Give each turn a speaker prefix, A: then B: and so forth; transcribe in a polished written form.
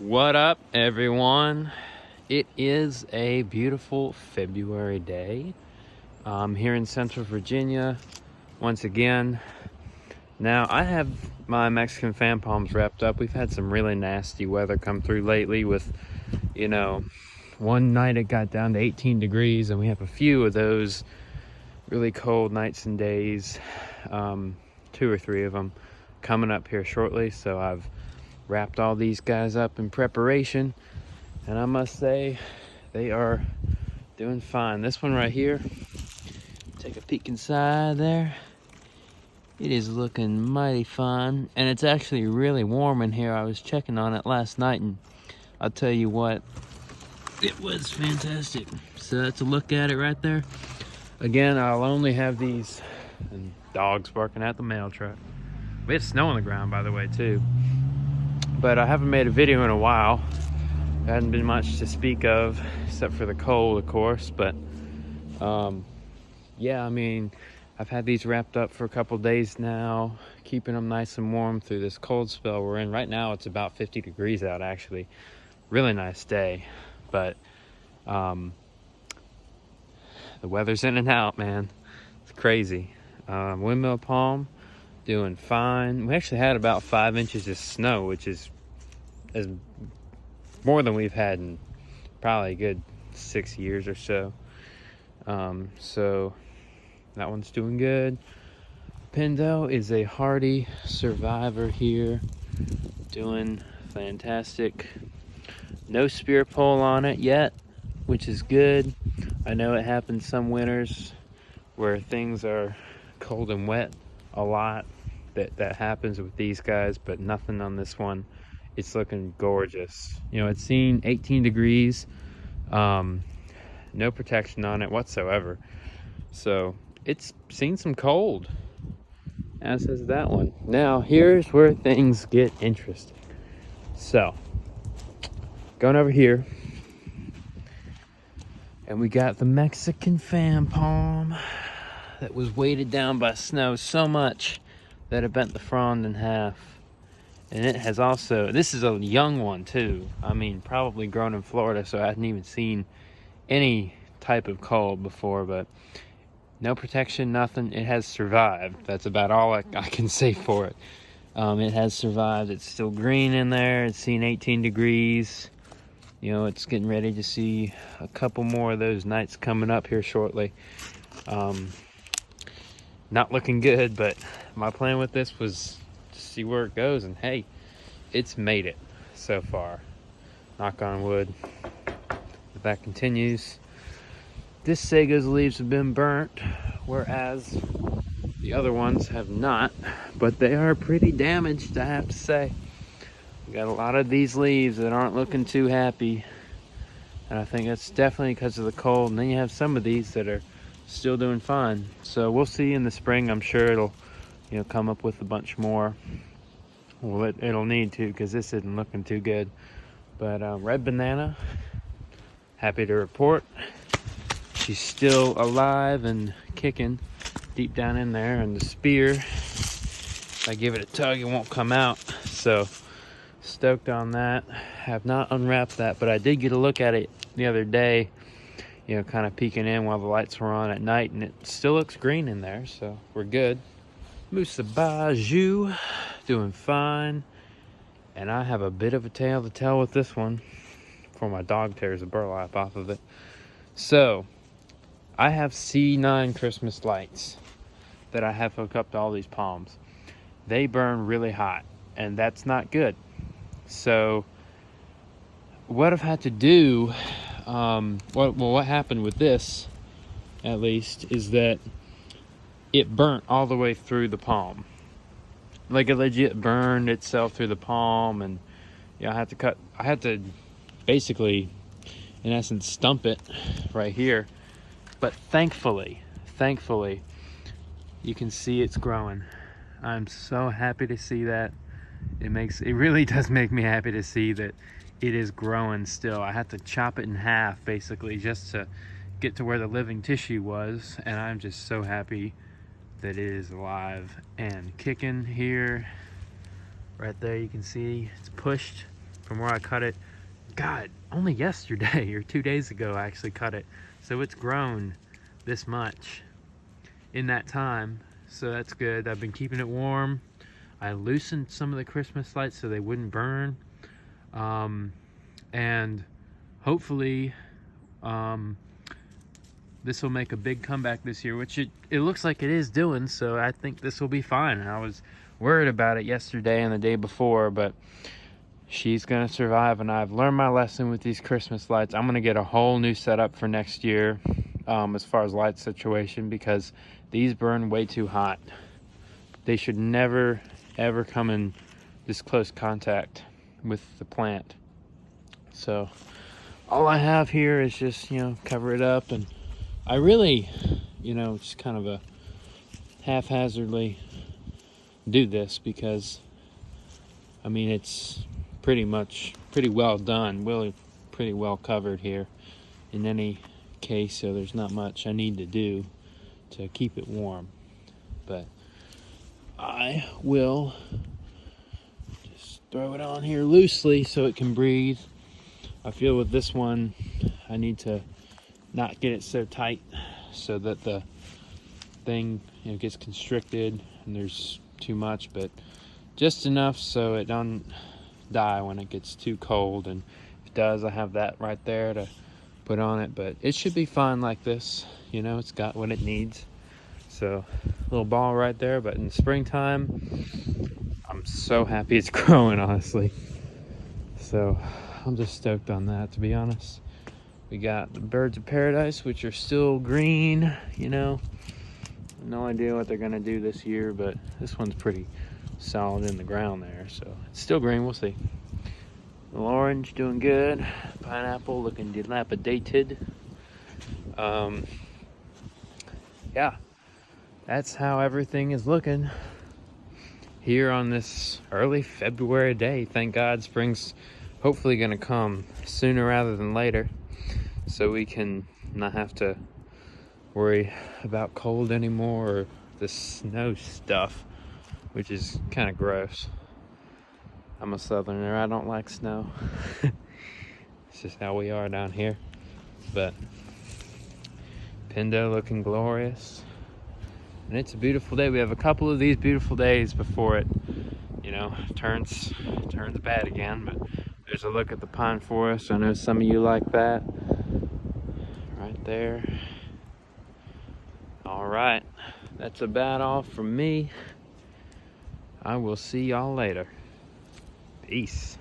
A: What up, everyone? It is a beautiful February day. I'm here in Central Virginia once again. Now, I have my Mexican fan palms wrapped up. We've had some really nasty weather come through lately with, one night it got down to 18 degrees, and we have a few of those really cold nights and days, 2 or 3 of them coming up here shortly. So I've wrapped all these guys up in preparation, and I must say they are doing fine. This one right here, take a peek inside there. It is looking mighty fine, and it's actually really warm in here. I was checking on it last night, and I'll tell you what, it was fantastic. So that's a look at it right there. Again, I'll only have these, and dogs barking at the mail truck. We have snow on the ground, by the way, too. But I haven't made a video in a while. There hadn't been much to speak of, except for the cold, of course. But yeah, I mean, I've had these wrapped up for a couple days now, keeping them nice and warm through this cold spell we're in. Right now, it's about 50 degrees out, actually. Really nice day. But the weather's in and out, man. It's crazy. Windmill palm, doing fine. We actually had about 5 inches of snow, which is more than we've had in probably a good 6 years or so. So that one's doing good. Pindo is a hardy survivor here, doing fantastic. No spear pole on it yet, which is good. I know it happens some winters where things are cold and wet a lot. That happens with these guys, but nothing on this one. It's looking gorgeous. It's seen 18 degrees. No protection on it whatsoever. So it's seen some cold, as has that one. Now, here's where things get interesting. So, going over here, and we got the Mexican fan palm that was weighted down by snow so much that it bent the frond in half. And it has also, this is a young one too. I mean, probably grown in Florida, so I hadn't even seen any type of cold before, but no protection, nothing. It has survived. That's about all I can say for it. It has survived. It's still green in there. It's seen 18 degrees. It's getting ready to see a couple more of those nights coming up here shortly. Not looking good, but my plan with this was to see where it goes, and hey, it's made it so far. Knock on wood. If that continues. This sago's leaves have been burnt, whereas the other ones have not, but they are pretty damaged, I have to say. We got a lot of these leaves that aren't looking too happy, and I think that's definitely because of the cold. And then you have some of these that are still doing fine. So we'll see in the spring. I'm sure it'll come up with a bunch more. Well, it'll need to, because this isn't looking too good. But red banana, happy to report she's still alive and kicking deep down in there. And the spear, if I give it a tug, it won't come out. So stoked on that. Have not unwrapped that, but I did get a look at it the other day, kind of peeking in while the lights were on at night, and it still looks green in there, so we're good. Musabaju, doing fine. And I have a bit of a tale to tell with this one before my dog tears the burlap off of it. So, I have C9 Christmas lights that I have hooked up to all these palms. They burn really hot, and that's not good. So, what I've had to do, what happened with this, at least, is that it burnt all the way through the palm. Like, it legit burned itself through the palm, and I had to basically, in essence, stump it right here. But thankfully, you can see it's growing. I'm so happy to see that. It really does make me happy to see that it is growing still. I had to chop it in half, basically, just to get to where the living tissue was, and I'm just so happy that it is alive and kicking here. Right there, you can see it's pushed from where I cut it. God, only yesterday or 2 days ago I actually cut it. So it's grown this much in that time. So that's good. I've been keeping it warm. I loosened some of the Christmas lights so they wouldn't burn. And hopefully this will make a big comeback this year, which it looks like it is doing. So I think this will be fine. I was worried about it yesterday and the day before, but she's gonna survive, and I've learned my lesson with these Christmas lights. I'm gonna get a whole new setup for next year as far as light situation, because these burn way too hot. They should never ever come in this close contact with the plant. So all I have here is just, cover it up, and I really, just kind of a haphazardly do this because it's pretty well done, really pretty well covered here in any case, so there's not much I need to do to keep it warm. But I will just throw it on here loosely so it can breathe. I feel with this one I need to not get it so tight so that the thing gets constricted and there's too much, but just enough so it don't die when it gets too cold. And if it does, I have that right there to put on it, but it should be fine like this. It's got what it needs. So a little ball right there, but in springtime I'm so happy it's growing, honestly. So I'm just stoked on that, to be honest. We got the birds of paradise, which are still green. No idea what they're gonna do this year, but this one's pretty solid in the ground there, so it's still green. We'll see. The orange doing good. Pineapple looking dilapidated. Yeah, that's how everything is looking here on this early February day. Thank God spring's hopefully gonna come sooner rather than later, so we can not have to worry about cold anymore or the snow stuff, which is kind of gross. I'm a southerner, I don't like snow. It's just how we are down here. But Pindo looking glorious, and it's a beautiful day. We have a couple of these beautiful days before it turns bad again. But there's a look at the pine forest. I know some of you like that right there. All right, that's about all from me. I will see y'all later. Peace.